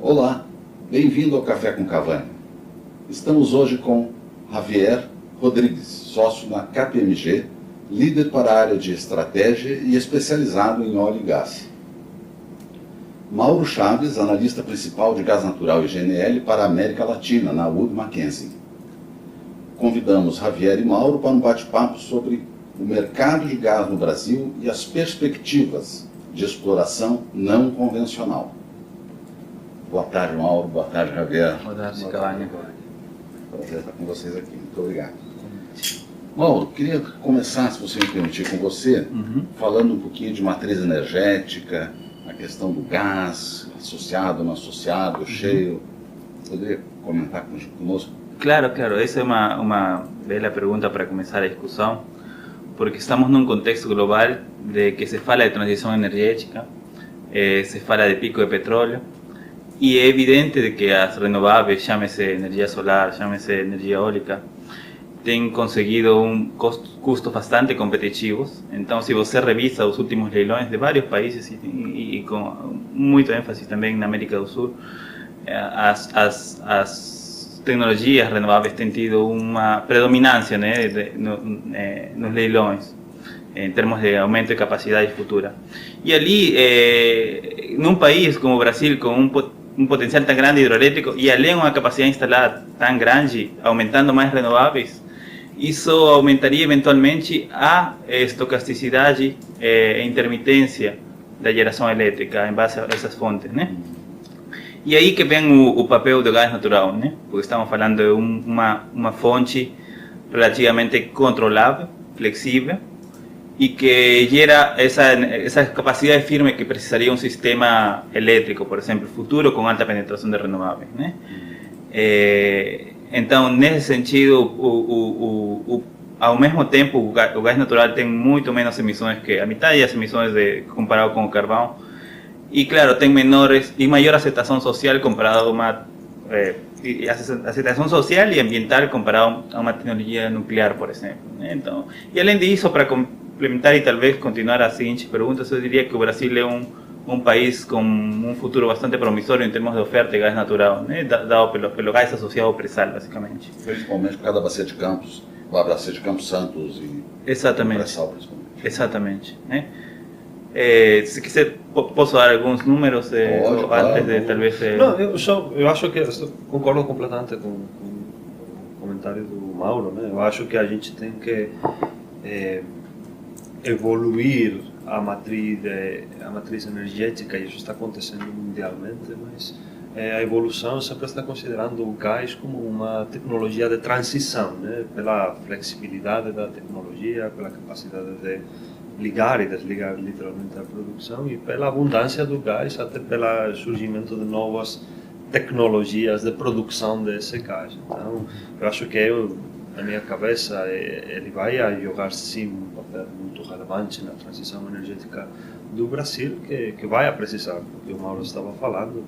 Olá, bem-vindo ao Café com Cavani. Estamos hoje com Javier Rodrigues, sócio na KPMG, líder para a área de estratégia e especializado em óleo e gás. Mauro Chaves, analista principal de gás natural e GNL para a América Latina, na Wood Mackenzie. Convidamos Javier e Mauro para um bate-papo sobre o mercado de gás no Brasil e as perspectivas de exploração não convencional. Boa tarde, Mauro. Boa tarde, Javier. Boa tarde, Cavani. Prazer estar com vocês aqui. Muito obrigado. Mauro, queria começar, se você me permitir, com você, falando um pouquinho de matriz energética, a questão do gás, associado, não associado, cheio. Poderia comentar conosco? Claro. Essa é uma bela pergunta para começar a discussão, porque estamos num contexto global de que se fala de transição energética, se fala de pico de petróleo, e é evidente de que as renováveis, chame-se energia solar, chame-se energia eólica, têm conseguido custos bastante competitivos. Então, se você revisa os últimos leilões de vários países e com muito ênfase também na América do Sul, as tecnologias renováveis têm tido uma predominância, né, nos leilões, em termos de aumento de capacidade futura. E ali, num país como o Brasil, com um potencial tão grande hidroelétrico e além uma capacidade instalada tão grande, aumentando mais renováveis, isso aumentaria eventualmente a estocasticidade e intermitência da geração elétrica em base a essas fontes, né? E aí que vem o papel do gás natural, né? Porque estamos falando de uma fonte relativamente controlável, flexível, e que gera essa capacidade firme que precisaria um sistema elétrico, por exemplo, futuro, com alta penetração de renováveis, né? Então, nesse sentido, ao mesmo tempo, o gás natural tem muito menos emissões que a metade das emissões comparado com o carvão. E, claro, tem menores e maior aceitação social comparado a uma aceitação social e ambiental comparado a uma tecnologia nuclear, por exemplo, né? Então, e além disso, para complementar e talvez continuar as seguintes perguntas, eu diria que o Brasil é um país com um futuro bastante promissório em termos de oferta de gás natural, né? Dado pelo gás associado ao pré-sal, basicamente. Principalmente por causa da bacia de Campos, a bacia de Campos Santos e exatamente. pré-sal, principalmente. Exatamente, né? Se quiser, posso dar alguns números antes de talvez... Não, eu acho que concordo completamente com o comentário do Mauro, né? Eu acho que a gente tem que evoluir a matriz energética, e isso está acontecendo mundialmente, mas a evolução sempre está considerando o gás como uma tecnologia de transição, né? Pela flexibilidade da tecnologia, pela capacidade de ligar e desligar literalmente a produção e pela abundância do gás, até pelo surgimento de novas tecnologias de produção desse gás. Então, eu acho que na minha cabeça, ele vai jogar sim um papel muito relevante na transição energética do Brasil, que vai precisar, porque o Mauro estava falando,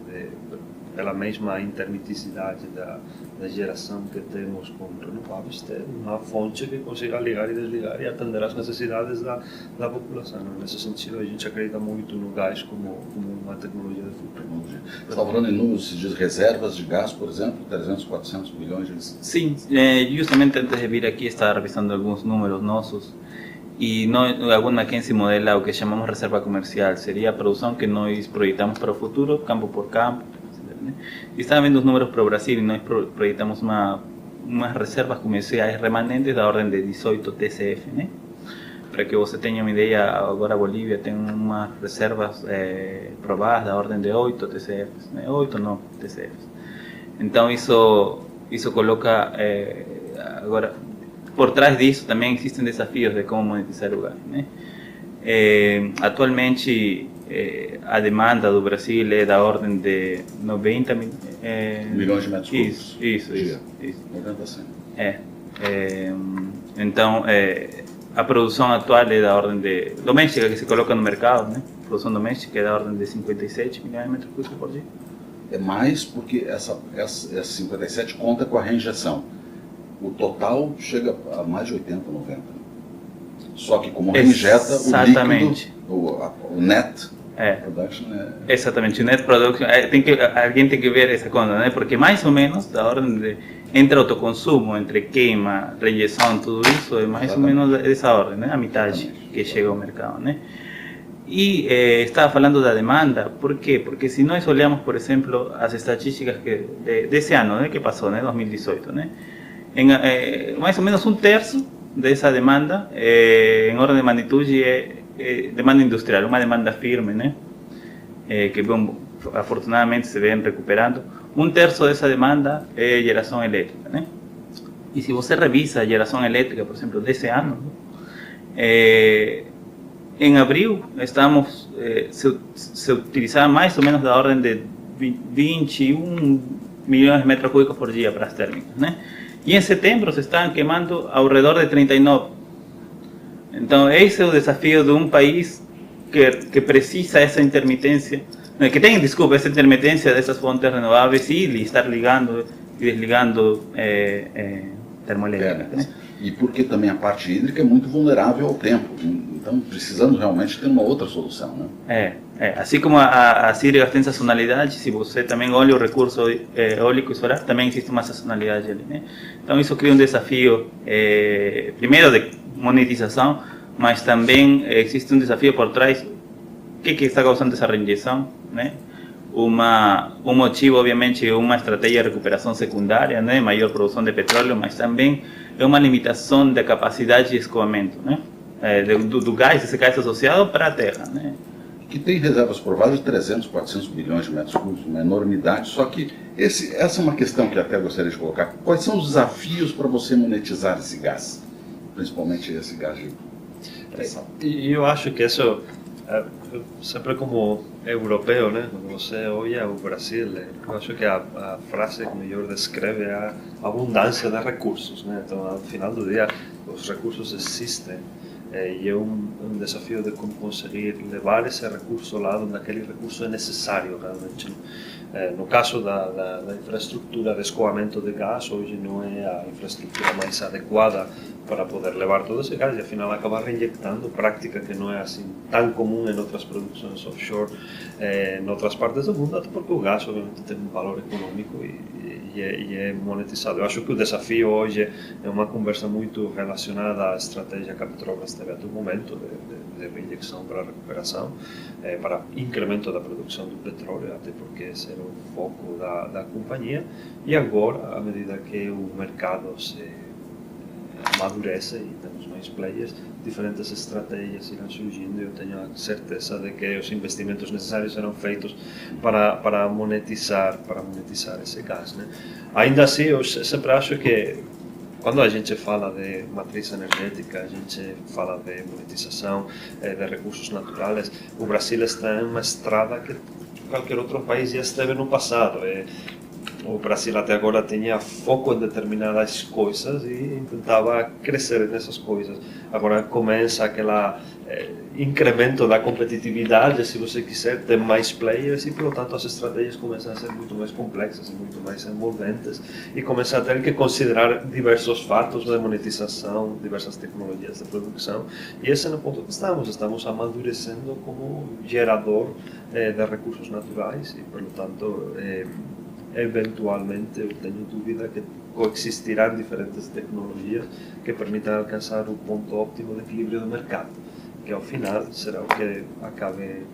pela mesma intermiticidade da geração que temos com renováveis, ter uma fonte que consiga ligar e desligar e atender às necessidades da população. Nesse sentido, a gente acredita muito no gás como uma tecnologia de futuro. Você está falando em números de reservas de gás, por exemplo, 300, 400 milhões de... Sim, justamente antes de vir aqui estava revisando alguns números nossos e a Wood Mackenzie modela o que chamamos reserva comercial, seria a produção que nós projetamos para o futuro, campo por campo, né? E estava vendo os números para o Brasil e nós projetamos umas reservas comerciais remanentes da ordem de 18 TCF, né? Para que você tenha uma ideia, agora a Bolívia tem umas reservas provadas da ordem de 8 TCFs, né? 8 ou 9 TCFs. Então isso coloca, agora, por trás disso também existem desafios de como monetizar o gás, né? Atualmente, a demanda do Brasil é da ordem de 90 milhões de metros cúbicos. Isso. 90%. Então, a produção atual é da ordem de doméstica que se coloca no mercado, né? A produção doméstica é da ordem de 57 milhões de metros cúbicos por dia. É mais porque essa 57 conta com a reinjeção. O total chega a mais de 80, 90. Só que como reinjeta o líquido, o net, Production Exatamente, o net production, alguém tem que ver essa conta, né? Porque mais ou menos da ordem de entre autoconsumo, entre queima, rejeição, tudo isso é mais ou menos essa ordem, né? A metade que chega ao mercado, né? E estava falando da demanda, por quê? Porque se nós olhamos, por exemplo, as estatísticas desse ano, né, que passou, né, 2018, né? Mais ou menos um terço dessa demanda, em ordem de magnitude, demanda industrial, uma demanda firme, né? Que afortunadamente se vem recuperando. Um terço dessa demanda é geração elétrica, né? E se você revisa a geração elétrica, por exemplo, desse ano, em abril estamos se utilizava mais ou menos da ordem de 21 milhões de metros cúbicos por dia para as térmicas, né? E em setembro se estão queimando ao redor de 39. Então esse é o desafio de um país que precisa essa intermitência, que tem, desculpa, essa intermitência dessas fontes renováveis e estar ligando e desligando termoelétricas, né? E porque também a parte hídrica é muito vulnerável ao tempo, então precisamos realmente ter uma outra solução, né? Assim como as hídricas têm sazonalidade, se você também olha o recurso eólico e solar, também existe uma sazonalidade ali, né? Então isso cria um desafio, primeiro de monetização, mas também existe um desafio por trás. O que está causando essa rejeição, né? Um motivo, obviamente, é uma estratégia de recuperação secundária, né? Maior produção de petróleo, mas também é uma limitação da capacidade de escoamento, né? Do gás, desse gás associado para a terra, né? Que tem reservas prováveis de 300, 400 bilhões de metros cúbicos, uma enormidade. Só que essa é uma questão que até gostaria de colocar. Quais são os desafios para você monetizar esse gás? Principalmente esse gás de pressão. E eu acho que isso, sempre como europeu, né? Quando você olha o Brasil, eu acho que a frase que melhor descreve é a abundância de recursos, né? Então, ao final do dia, os recursos existem. E é um desafio de como conseguir levar esse recurso ao lado onde aquele recurso é necessário realmente. No caso da infraestrutura de escoamento de gás, hoje não é a infraestrutura mais adequada para poder levar todo esse gás e afinal acaba reinjectando, prática que não é assim tão comum em outras produções offshore em outras partes do mundo, até porque o gás obviamente tem um valor econômico e é monetizado. Eu acho que o desafio hoje é uma conversa muito relacionada à estratégia que a Petrobras teve até o momento de reinjecção para recuperação, para incremento da produção do petróleo, até porque esse era o foco da companhia, e agora, à medida que o mercado se amadurece e temos mais players, diferentes estratégias irão surgindo e eu tenho a certeza de que os investimentos necessários serão feitos para monetizar esse gás, né? Ainda assim, eu sempre acho que quando a gente fala de matriz energética, a gente fala de monetização de recursos naturais, o Brasil está em uma estrada que qualquer outro país já esteve no passado. O Brasil até agora tinha foco em determinadas coisas e tentava crescer nessas coisas. Agora começa aquele incremento da competitividade, se você quiser, tem mais players e, portanto, as estratégias começam a ser muito mais complexas e muito mais envolventes e começa a ter que considerar diversos fatos de monetização, diversas tecnologias de produção. E esse é o ponto que estamos amadurecendo como gerador de recursos naturais e, portanto, eventualmente eu tenho dúvida que coexistirão diferentes tecnologias que permitam alcançar o ponto óptimo de equilíbrio do mercado, que ao final será o que acabe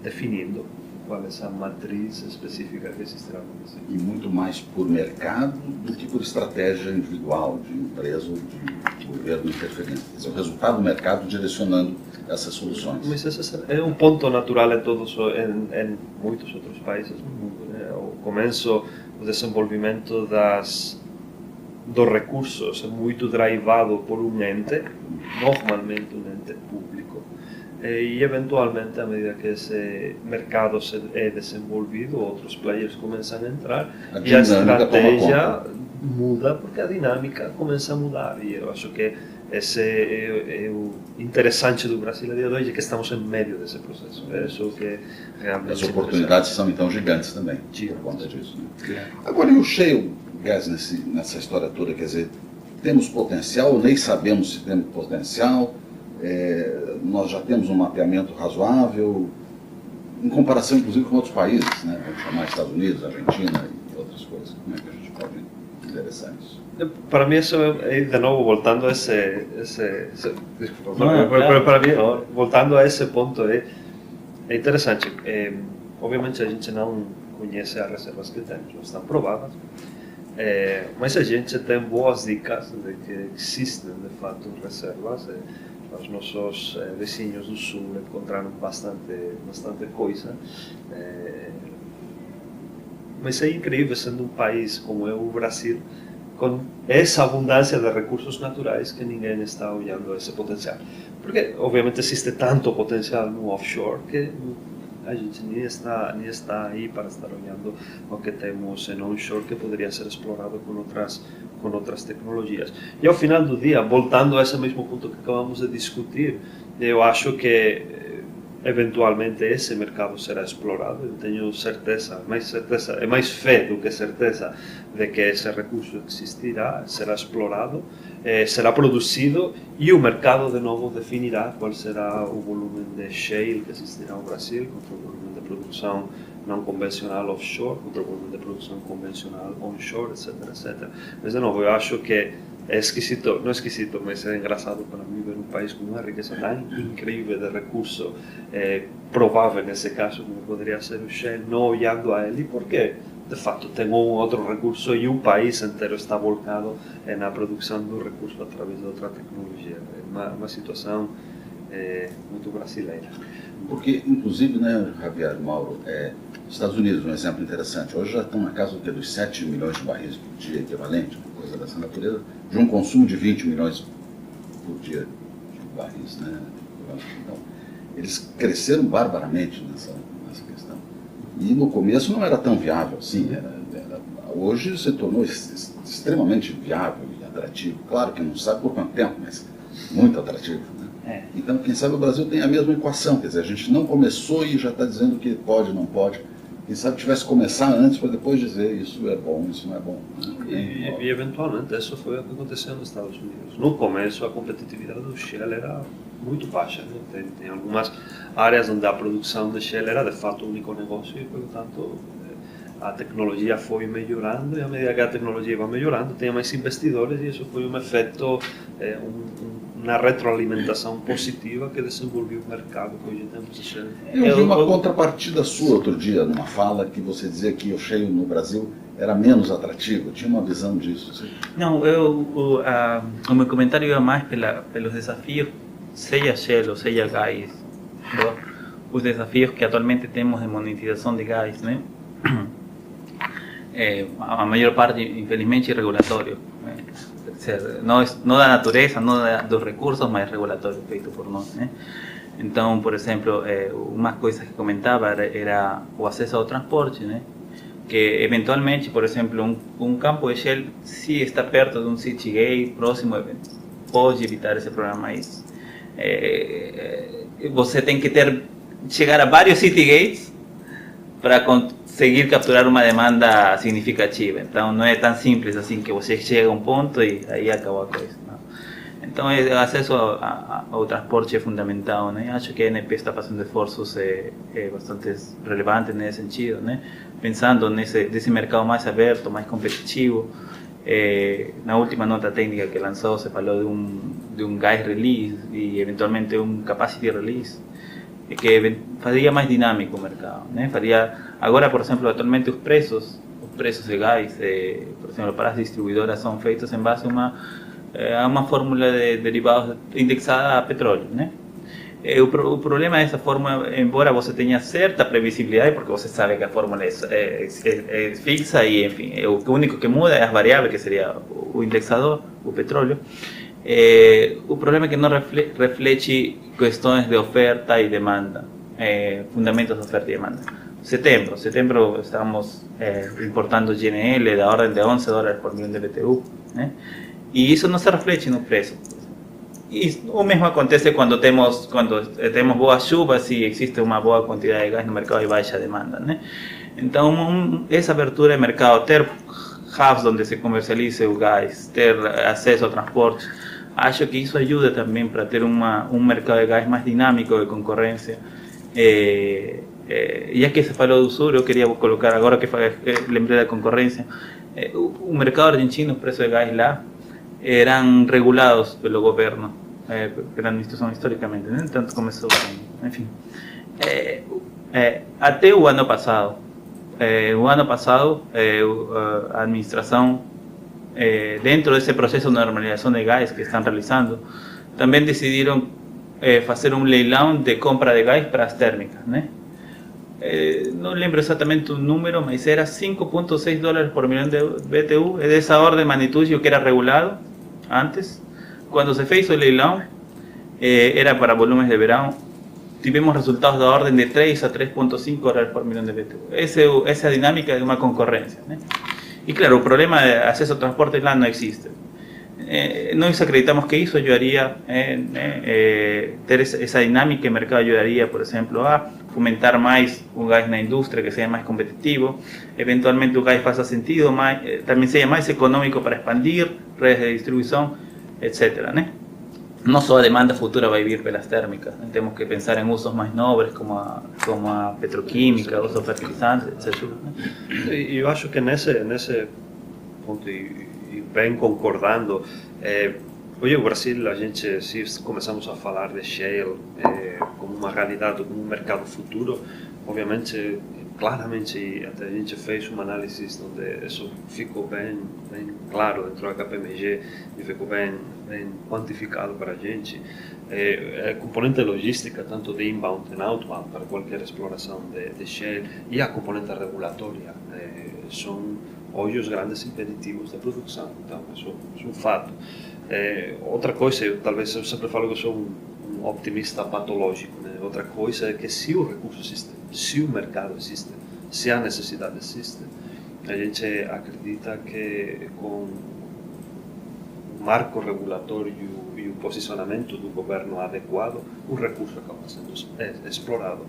definindo qual é essa matriz específica que existirá no Brasil. E muito mais por mercado do que por estratégia individual de empresa ou de governo interferindo. Quer dizer, o resultado do mercado direcionando essas soluções. Mas esse é um ponto natural em muitos outros países do mundo, né? O começo, o desenvolvimento dos recursos é muito drivado por um ente, normalmente um ente público, e eventualmente, à medida que esse mercado é desenvolvido, outros players começam a entrar e a estratégia muda porque a dinâmica começa a mudar. E eu acho que esse é o interessante do Brasil a dia de hoje, que estamos em meio desse processo. É isso que realmente as oportunidades são então gigantes também, por conta disso, né? Agora, e o shale gas nessa história toda, quer dizer, temos potencial ou nem sabemos se temos potencial? nós já temos um mapeamento razoável, em comparação inclusive com outros países, né? Vamos chamar Estados Unidos, Argentina e outras coisas. Como é que a gente pode endereçar isso? Para mí eso es, de nuevo, voltando a disculpa, No, pero para mí, claro. voltando a ese ponto, é interessante. Obviamente a gente não conhece as reservas que temos, não estão provadas, mas a gente tem boas dicas de que existem, de fato, reservas. Os nossos vizinhos do sul encontraram bastante coisa. Mas é incrível, sendo um país como é o Brasil, com essa abundância de recursos naturais, que ninguém está olhando esse potencial. Porque, obviamente, existe tanto potencial no offshore que a gente nem está aí para estar olhando o que temos no onshore, que poderia ser explorado com outras tecnologias. E ao final do dia, voltando a esse mesmo ponto que acabamos de discutir, eu acho que eventualmente esse mercado será explorado. Eu tenho certeza, mais fé do que certeza, de que esse recurso existirá, será explorado, será produzido, e o mercado de novo definirá qual será o volume de shale que existirá no Brasil, contra o volume de produção não convencional offshore, contra o volume de produção convencional onshore, etc, etc. Mas de novo, eu acho que é esquisito, não esquisito, mas é engraçado para mim ver um país com uma riqueza tão incrível de recurso, provável nesse caso, como poderia ser o shale, não olhando a ele, porque de fato tem outro recurso e o país inteiro está volcado na produção do recurso através de outra tecnologia. É uma situação muito brasileira. Porque, inclusive, né, Javier, Mauro, os Estados Unidos, um exemplo interessante, hoje já estão na casa dos 7 milhões de barris por dia equivalente, uma coisa dessa natureza, de um consumo de 20 milhões por dia de barris, né? Então, eles cresceram barbaramente nessa questão. E no começo não era tão viável assim, hoje se tornou extremamente viável e atrativo. Claro que não sabe por quanto tempo, mas muito atrativo, né? Então, quem sabe o Brasil tem a mesma equação, quer dizer, a gente não começou e já está dizendo que pode, não pode. Quem sabe tivesse que começar antes para depois dizer isso é bom, isso não é bom. Né? E eventualmente isso foi o que aconteceu nos Estados Unidos. No começo a competitividade do shale era muito baixa, né? Tem algumas áreas onde a produção de shale era de fato o único negócio e, portanto, a tecnologia foi melhorando, e à medida que a tecnologia vai melhorando, tem mais investidores, e isso foi um efeito, uma retroalimentação positiva que desenvolveu o mercado que hoje temos de shale. Eu vi uma contrapartida sua outro dia, numa fala, que você dizia que o shale no Brasil era menos atrativo. Tinha uma visão disso? Sim? Não, o meu comentário ia mais pelos desafios, seja shale ou seja gás, os desafios que atualmente temos de monetização de gás, né? A maior parte, infelizmente, regulatório. Não da natureza, não dos recursos, mas regulatório feito por nós, né? Então, por exemplo, uma coisa que comentava era o acesso ao transporte, né? Que eventualmente, por exemplo, um campo de shale, se está perto de um city gate próximo, pode evitar esse problema aí. Você tem que chegar a vários city gates para conseguir capturar uma demanda significativa. Então não é tão simples assim que você chega a um ponto e aí acabou a coisa. Não. Então o acesso ao transporte é fundamental, né? Acho que a ANP está fazendo esforços bastante relevantes nesse sentido, né? Pensando nesse mercado mais aberto, mais competitivo. Na última nota técnica que lançou se falou de um gas release e eventualmente um capacity release, que faria mais dinâmico o mercado, né? Agora, por exemplo, atualmente os preços de gás, por exemplo, para as distribuidoras são feitos em base a uma fórmula de derivados indexada a petróleo, né? O problema dessa fórmula, embora você tenha certa previsibilidade, porque você sabe que a fórmula é fixa e, enfim, o único que muda é as variáveis, que seria o indexador, o petróleo. O problema é que não reflete questões de oferta e demanda, fundamentos de oferta e demanda. Setembro estamos importando GNL da ordem de $11 por milhão de BTU, né? E isso não se reflete no preço. E o mesmo acontece quando temos boas chuvas e existe uma boa quantidade de gás no mercado e baixa demanda, né? Então, essa abertura de mercado, ter hubs onde se comercialize o gás, ter acesso ao transporte, Acho que isso ajuda também para ter um mercado de gás mais dinâmico, de concorrência. Já que se falou do Sul, eu queria colocar, agora que lembrei da concorrência, o mercado argentino, os preços de gás lá, eram regulados pelo governo, pela administração historicamente, né? Tanto começou, enfim. Até o ano passado, a administração, dentro desse processo de normalização de gás que estão realizando, também decidiram fazer um leilão de compra de gás para as térmicas, né? Não lembro exatamente o número, mas era $5.6 por milhão de BTU, é dessa ordem de magnitude o que era regulado antes. Quando se fez o leilão, era para volumes de verão, tivemos resultados da ordem de $3 a $3.5 por milhão de BTU. Essa é a dinâmica de uma concorrência, né? E claro, o problema de acesso ao transporte lá não existe. Nós acreditamos que isso ajudaria, ter essa dinâmica de mercado ajudaria, por exemplo, a fomentar mais o gás na indústria, que seja mais competitivo. Eventualmente o gás faça sentido, também seja mais econômico para expandir redes de distribuição, etc., né? Não só a demanda futura vai vir pelas térmicas, né? Temos que pensar em usos mais nobres, como a petroquímica, usos fertilizantes, etc., né? Eu acho que nesse ponto, e bem concordando, hoje o Brasil, a gente, se começamos a falar de shale como uma realidade, como um mercado futuro, obviamente, claramente, até a gente fez uma análise onde isso ficou bem claro dentro da KPMG e ficou bem quantificado para a gente. A componente logística, tanto de inbound e outbound, para qualquer exploração de shale, e a componente regulatória, são hoje os grandes impeditivos da produção. Então, isso é um fato. Outra coisa, talvez eu sempre falo que eu sou um optimista patológico, né? Outra coisa é que se o recurso existe, se o mercado existe, se a necessidade existe, a gente acredita que com o marco regulatório e o posicionamento do governo adequado, o recurso acaba sendo explorado.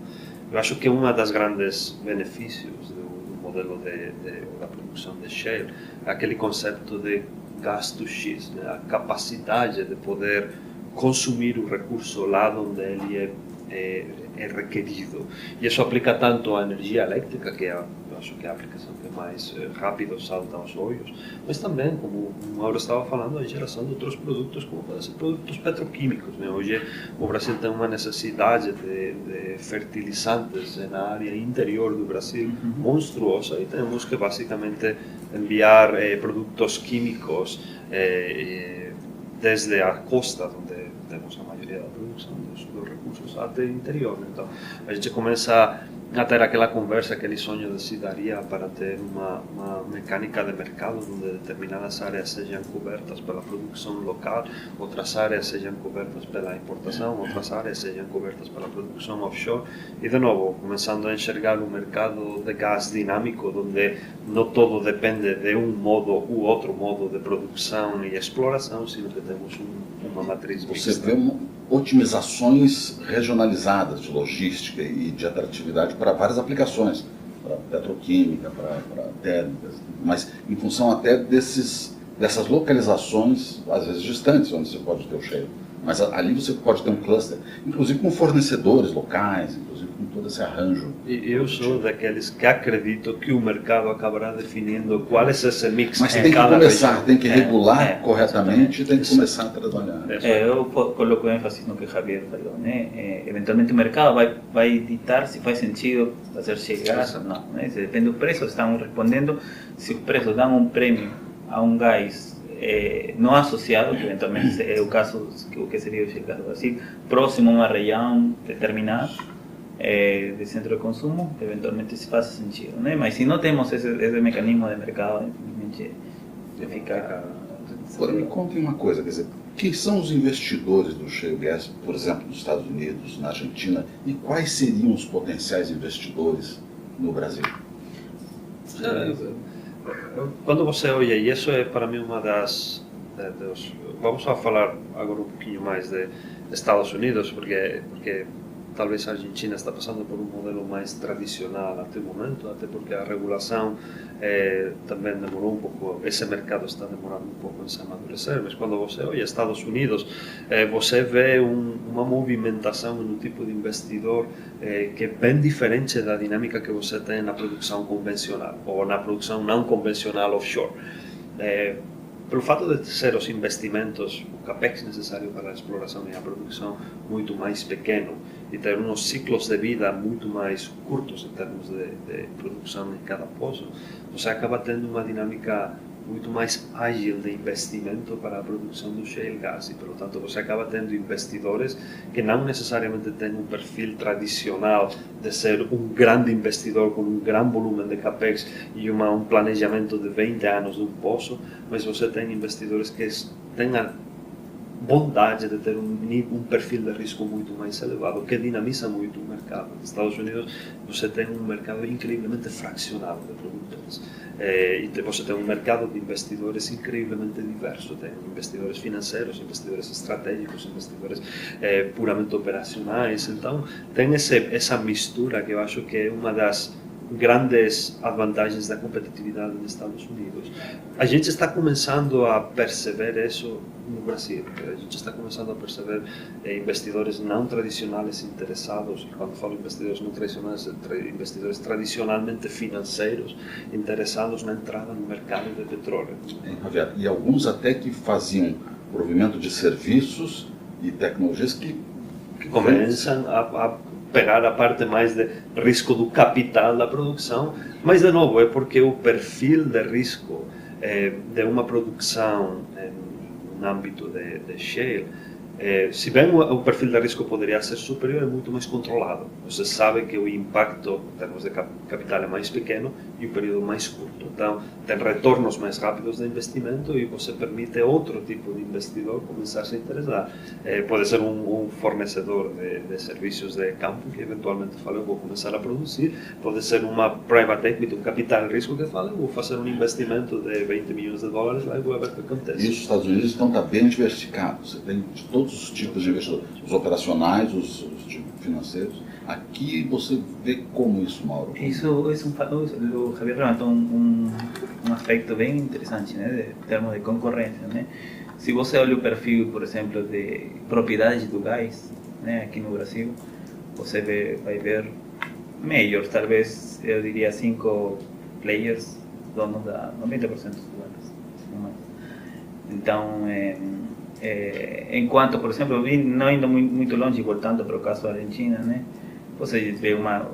Eu acho que um dos grandes benefícios do modelo da produção de shale é aquele conceito de gasto X, né? A capacidade de poder consumir o recurso lá onde ele é requerido. E isso aplica tanto à energia elétrica, que eu acho que é a aplicação que mais rápido salta aos olhos, mas também, como o Mauro estava falando, a geração de outros produtos, como podem ser produtos petroquímicos, né? Hoje o Brasil tem uma necessidade de fertilizantes na área interior do Brasil monstruosa, e temos que basicamente enviar produtos químicos desde a costa, onde temos a maioria da produção dos recursos, até o interior. Então, a gente começa a ter aquela conversa, aquele sonho de cidadania para ter uma mecânica de mercado onde determinadas áreas sejam cobertas pela produção local, outras áreas sejam cobertas pela importação, outras áreas sejam cobertas pela produção offshore, e de novo, começando a enxergar um mercado de gás dinâmico, onde não todo depende de um modo ou outro modo de produção e exploração, sino que temos uma matriz mista. Você vê otimizações regionalizadas de logística e de atratividade para várias aplicações, para petroquímica, para térmicas, mas em função até dessas localizações, às vezes distantes, onde você pode ter o shale. Mas ali você pode ter um cluster, inclusive com fornecedores locais, inclusive com todo esse arranjo. E eu sou daqueles que acredito que o mercado acabará definindo qual é esse mix. Mas tem que começar, tem que regular corretamente e tem que começar a trabalhar. Eu coloco ênfase no que Javier falou, né? Eventualmente o mercado vai ditar se faz sentido fazer chegar ou não, né? Se depende dos preços, estão respondendo. Se os preços dão um prêmio a um gás não associado, que eventualmente é o caso, o que seria o caso do Brasil, próximo a uma região determinada de centro de consumo, eventualmente se faz sentido, né? Mas se não temos esse mecanismo de mercado, infelizmente fica... Agora me contem uma coisa, quer dizer, quem são os investidores do shale gas, por exemplo, nos Estados Unidos, na Argentina, e quais seriam os potenciais investidores no Brasil? Quando você olha, e isso é para mim uma das... vamos a falar agora um pouquinho mais de Estados Unidos, porque talvez a Argentina está passando por um modelo mais tradicional até o momento, até porque a regulação também demorou um pouco, esse mercado está demorando um pouco em se amadurecer, mas quando você olha Estados Unidos, você vê uma movimentação no tipo de investidor que é bem diferente da dinâmica que você tem na produção convencional ou na produção não convencional offshore. Pelo fato de ser os investimentos, o capex necessário para a exploração e a produção muito mais pequeno e ter uns ciclos de vida muito mais curtos em termos de produção em cada poço, você acaba tendo uma dinâmica muito mais ágil de investimento para a produção do shale gas e, portanto, você acaba tendo investidores que não necessariamente têm um perfil tradicional de ser um grande investidor com um grande volume de capex e um planejamento de 20 anos de um poço, mas você tem investidores que têm a bondade de ter um perfil de risco muito mais elevado, que dinamiza muito o mercado. Nos Estados Unidos você tem um mercado incrivelmente fracionado de produtores. E você tem um mercado de investidores incrivelmente diverso. Tem investidores financeiros, investidores estratégicos, investidores puramente operacionais. Então, tem essa mistura que eu acho que é uma das grandes vantagens da competitividade nos Estados Unidos. A gente está começando a perceber isso no Brasil. A gente está começando a perceber investidores não tradicionais interessados, e quando falo investidores não tradicionais, investidores tradicionalmente financeiros interessados na entrada no mercado de petróleo. Javier, e alguns até que faziam provimento de serviços e tecnologias que começam a pegar a parte mais de risco do capital da produção, mas de novo é porque o perfil de risco de uma produção no âmbito de shale, se bem o perfil de risco poderia ser superior, é muito mais controlado. Você sabe que o impacto em termos de capital é mais pequeno e o período mais curto. Então, tem retornos mais rápidos de investimento e você permite outro tipo de investidor começar a se interessar. Pode ser um fornecedor de serviços de campo que eventualmente fala, eu vou começar a produzir. Pode ser uma private equity, um capital de risco que fala, eu vou fazer um investimento de 20 milhões de dólares lá e vou ver o que acontece. E os Estados Unidos estão bem diversificados. Você tem de todos os tipos de investidores, os operacionais, os financeiros. Aqui você vê como isso, Mauro? Isso o Javier levantou um aspecto bem interessante, né, em termos de concorrência, né? Se você olha o perfil, por exemplo, de propriedade do gás, né, aqui no Brasil, você vai ver majors, talvez eu diria 5 players, donos da 90% dos lugares. Então, enquanto, por exemplo, não indo muito longe, voltando para o caso da Argentina, né, você vê uma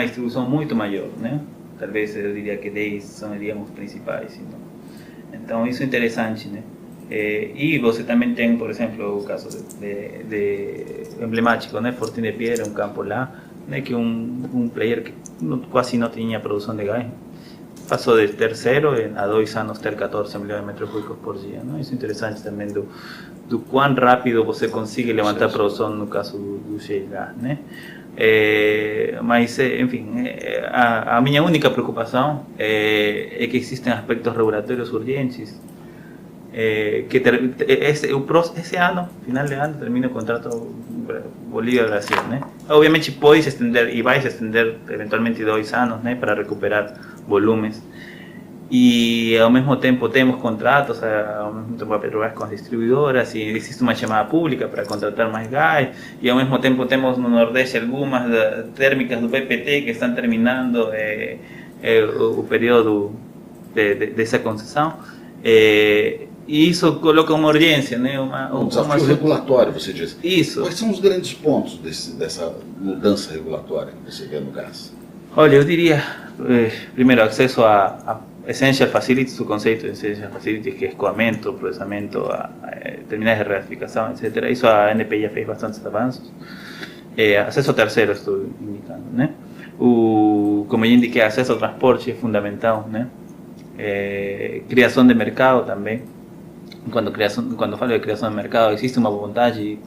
distribuição muito maior, né? Talvez eu diria que 10 são os principais. Então isso é interessante, né? E você também tem, por exemplo, o caso de emblemático, né? Fortín de Piedra, um campo lá, né? Que um player que quase não tinha produção de gás, passou de ter 0 a 2 anos ter 14 milhões de metros cúbicos por dia, não? Isso é interessante também do quão rápido você consegue levantar a produção no caso do shale gas, né? Mas, enfim, a minha única preocupação é que existem aspectos regulatórios urgentes. Que esse ano, final de ano, termina o contrato Bolívia-Brasil, né? Obviamente pode se estender e vai se estender eventualmente 2 anos, né, para recuperar volumes. E ao mesmo tempo temos contratos, ao mesmo tempo a Petrobras com as distribuidoras, e existe uma chamada pública para contratar mais gás, e ao mesmo tempo temos no Nordeste algumas térmicas do PPT que estão terminando o período dessa concessão. E isso coloca uma urgência, né? Um desafio regulatório, você diz. Isso. Quais são os grandes pontos dessa mudança regulatória que você vê no gás? Olha, eu diria, primeiro, acesso a Essential Facilities, o conceito de Essential Facilities, que é escoamento, processamento, terminais de regasificação, etc. Isso a ANP já fez bastantes avanços. Acesso a terceiro, estou indicando, né? Como eu indiquei, acesso ao transporte é fundamental, né? Criação de mercado também. Quando falo de criação de mercado, existe uma vontade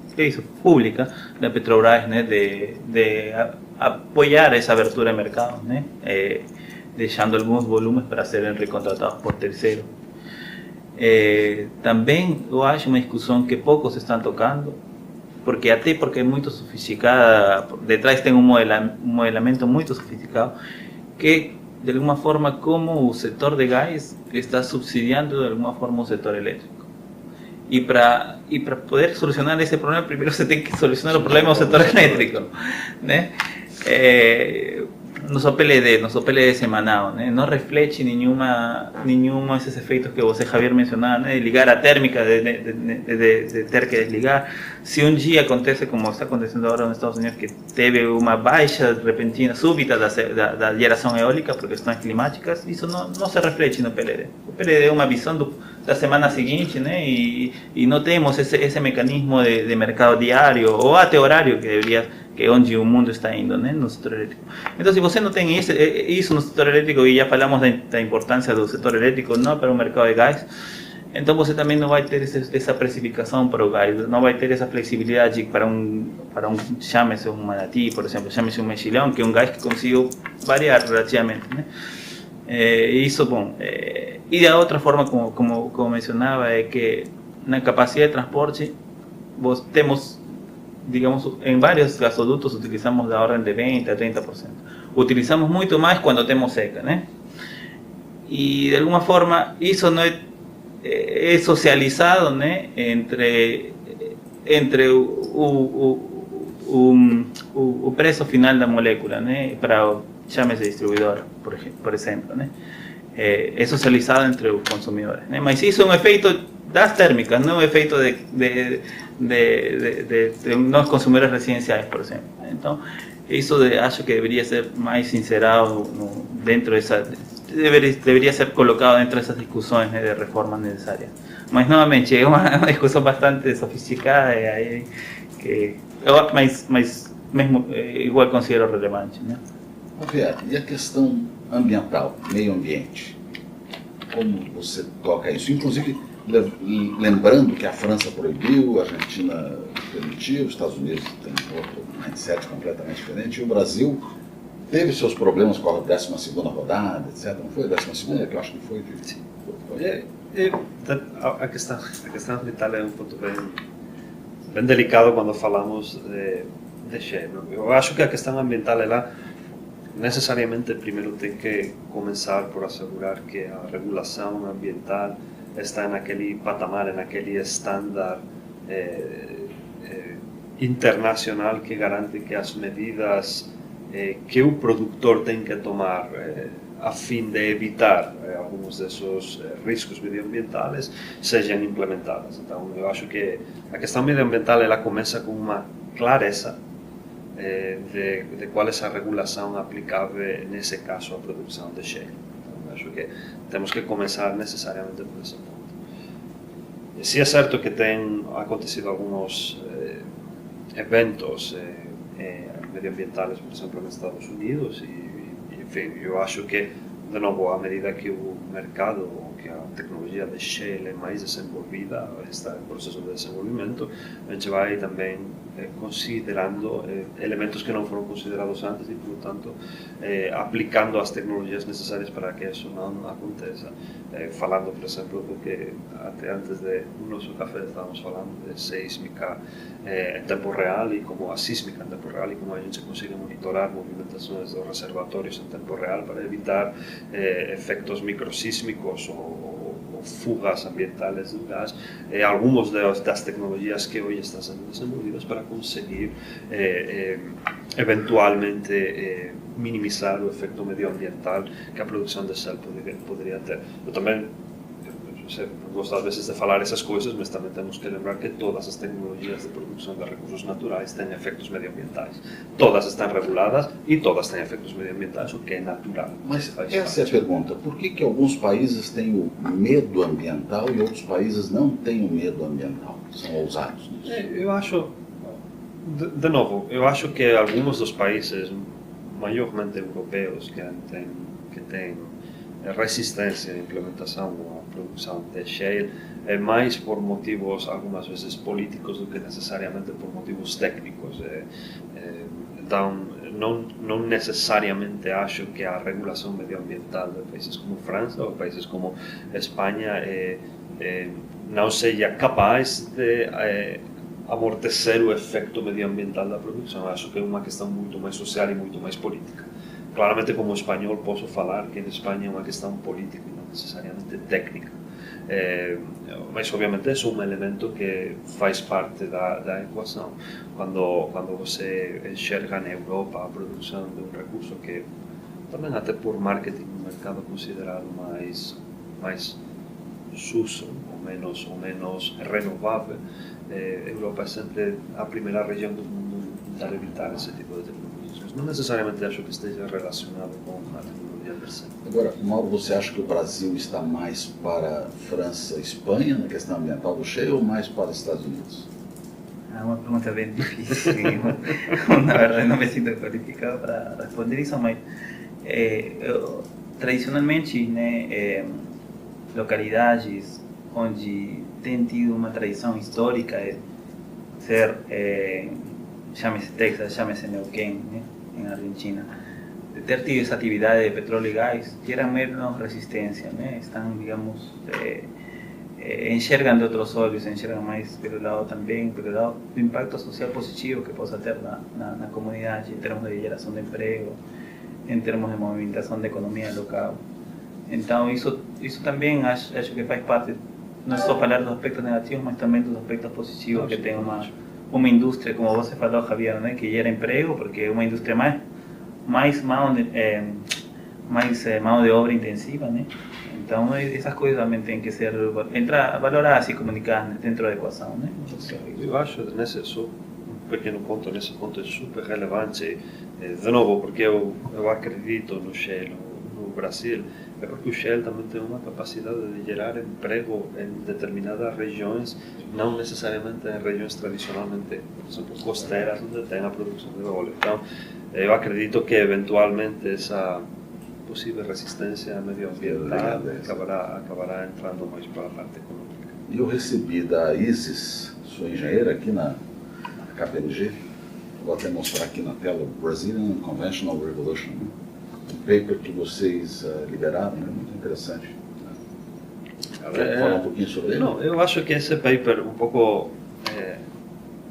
pública da Petrobras, né, de apoiar essa abertura de mercado, né, deixando alguns volumes para serem recontratados por terceiros. Também eu acho uma discussão que poucos estão tocando, porque é muito sofisticada, detrás tem um modelamento muito sofisticado, que de alguma forma como o setor de gás está subsidiando de alguma forma o setor elétrico. E para poder solucionar esse problema, primeiro você tem que solucionar o problema do setor elétrico, né? Nosso PLD semanal, né? Não reflete nenhuma desses efeitos que você, Javier, mencionava, né? De ligar a térmica, de ter que desligar. Se um dia acontece, como está acontecendo agora nos Estados Unidos, que teve uma baixa repentina, súbita da geração eólica por questões climáticas, isso não se reflete no PLD. O PLD é uma visão da semana seguinte, né? E não temos esse mecanismo de mercado diário ou até horário que é onde o mundo está indo, né, no setor elétrico. Então, se você não tem isso no setor elétrico, e já falamos da importância do setor elétrico não para o mercado de gás, então você também não vai ter essa precificação para o gás, não vai ter essa flexibilidade para chame-se um Manati, por exemplo, chame-se um Mexilhão, que é um gás que conseguiu variar relativamente, né? Isso, bom. E a outra forma, como mencionava, é que na capacidade de transporte, temos, digamos, em vários gasodutos utilizamos da ordem de 20% a 30%. Utilizamos muito mais quando temos seca, né? E de alguma forma isso não é socializado, né, entre o preço final da molécula, né, para chame-se distribuidor, por exemplo, né? É socializado entre os consumidores, né? Mas isso é um efeito das térmicas, não é um efeito de nós consumidores residenciais, por exemplo. Então, isso acho que deveria ser mais inserado dentro dessa, deveria ser colocado dentro dessas discussões, né, de reformas necessárias. Mas, novamente, é uma discussão bastante sofisticada, mas mesmo igual considero relevante, né? Javier, e a questão ambiental, meio ambiente? Como você toca isso? Inclusive, lembrando que a França proibiu, a Argentina permitiu, os Estados Unidos tem outro mindset completamente diferente, e o Brasil teve seus problemas com a 12ª rodada, etc. Não foi a 12ª, que eu acho que foi? A questão ambiental é um ponto bem delicado quando falamos de Shell. Eu acho que a questão ambiental, ela necessariamente primeiro tem que começar por assegurar que a regulação ambiental está naquele patamar, naquele estándar internacional que garante que as medidas que o produtor tem que tomar a fim de evitar alguns desses riscos medioambientais sejam implementadas. Então, eu acho que a questão medioambiental ela começa com uma clareza de qual é a regulação aplicável, nesse caso, à produção de shale. Então, acho que temos que começar necessariamente por esse ponto. Se é certo que tem acontecido alguns eventos medioambientais, por exemplo, nos Estados Unidos, e enfim, eu acho que, de novo, à medida que o mercado, que a tecnologia de shale é mais desenvolvida, está em processo de desenvolvimento, a gente vai também considerando elementos que não foram considerados antes e, portanto, aplicando as tecnologias necessárias para que isso não aconteça. Falando, por exemplo, do que até antes do nosso café estávamos falando de sísmica em tempo real, e como a sísmica em tempo real, e como a gente consegue monitorar movimentações dos reservatórios em tempo real para evitar efectos microsísmicos ou fugas ambientais do gás, algumas das tecnologias que hoje estão sendo desenvolvidas para conseguir eventualmente minimizar o efeito medioambiental que a produção de sal poderia ter. Eu também gosto às vezes de falar essas coisas, mas também temos que lembrar que todas as tecnologias de produção de recursos naturais têm efeitos medioambientais. Todas estão reguladas e todas têm efeitos medioambientais, o que é natural. Mas essa é a pergunta. Por que alguns países têm o medo ambiental e outros países não têm o medo ambiental? São ousados nisso. Eu acho, de novo, eu acho que alguns dos países, maiormente europeus, que têm resistência à implementação ou à produção de shale, é mais por motivos, algumas vezes, políticos do que necessariamente por motivos técnicos. Então, não necessariamente acho que a regulação medioambiental de países como França ou países como Espanha não seja capaz de amortecer o efeito medioambiental da produção. Acho que é uma questão muito mais social e muito mais política. Claramente, como espanhol, posso falar que em Espanha é uma questão política e não necessariamente técnica. Mas, obviamente, é um elemento que faz parte da equação. Quando você enxerga na Europa a produção de um recurso que, também até por marketing, no mercado considerado mais sujo ou menos renovável, a Europa é sempre a primeira região do mundo a tentar evitar esse tipo de tecnologias. Não necessariamente acho que esteja relacionado com a tecnologia per se. Agora, Mauro, você acha que o Brasil está mais para França e Espanha na questão ambiental do shale ou mais para os Estados Unidos? É uma pergunta bem difícil. Na verdade, não me sinto qualificado para responder isso, mas tradicionalmente, né, localidades onde tem tido uma tradição histórica de ser, chame-se Texas, chame-se Neuquén, né, em Argentina, de ter tido essa atividade de petróleo e gás, geram menos resistência, né, estão, digamos, enxergam de outros olhos, enxergam mais pelo lado também, pelo lado do impacto social positivo que possa ter na comunidade, em termos de geração de emprego, em termos de movimentação da economia local. Então, isso também acho que faz parte, não só falar dos aspectos negativos, mas também dos aspectos positivos, que tem uma indústria, como você falou, Javier, né, que gera emprego, porque é uma indústria mais mão de obra intensiva, né? Então, essas coisas também têm que ser valoradas e comunicadas dentro da equação, né? Eu acho, só um pequeno ponto, nesse ponto é super relevante, de novo, porque eu acredito no shale no Brasil, é porque o shale também tem uma capacidade de gerar emprego em determinadas regiões, não necessariamente em regiões tradicionalmente, por exemplo, costeiras, onde tem a produção de óleo. Então, eu acredito que eventualmente essa possível resistência medioambiental acabará entrando mais para a parte econômica. Eu recebi da Isis, sua engenheira, aqui na KPMG, vou até mostrar aqui na tela, Brazilian Conventional Revolution, né? Um paper que vocês liberaram, né? Muito interessante. Quer falar um pouquinho sobre ele? Não, eu acho que esse paper um pouco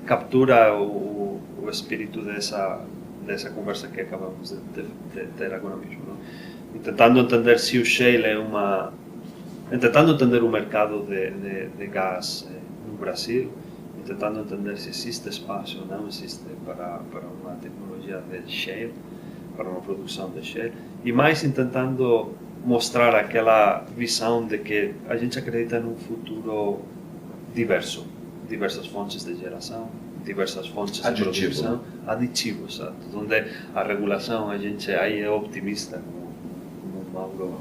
captura o espírito dessa conversa que acabamos de ter agora mesmo, não? Tentando entender se o shale tentando entender o mercado de gás no Brasil, e tentando entender se existe espaço ou não existe para uma tecnologia de shale, para uma produção de shale, e mais tentando mostrar aquela visão de que a gente acredita num futuro diverso, diversas fontes de geração, diversas fontes de produção, aditivos, onde a regulação a gente aí é optimista, como o Mauro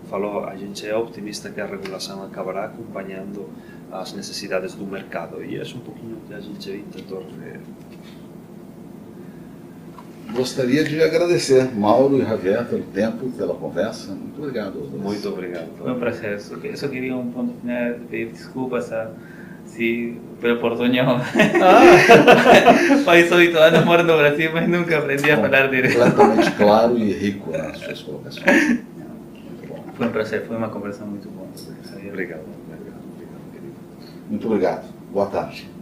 falou, a gente é optimista que a regulação acabará acompanhando as necessidades do mercado, e é um pouquinho que a gente tentou ver. Gostaria de agradecer Mauro e Javier pelo tempo, pela conversa. Muito obrigado. Muito obrigado. Foi um prazer. Eu só queria um ponto final, pedir desculpas pelo portunhol. Faz 8 anos moro no Brasil, mas nunca aprendi a falar direito. Completamente claro e rico nas suas colocações. Muito bom. Foi um prazer, foi uma conversa muito boa. Obrigado. Muito obrigado. Boa tarde.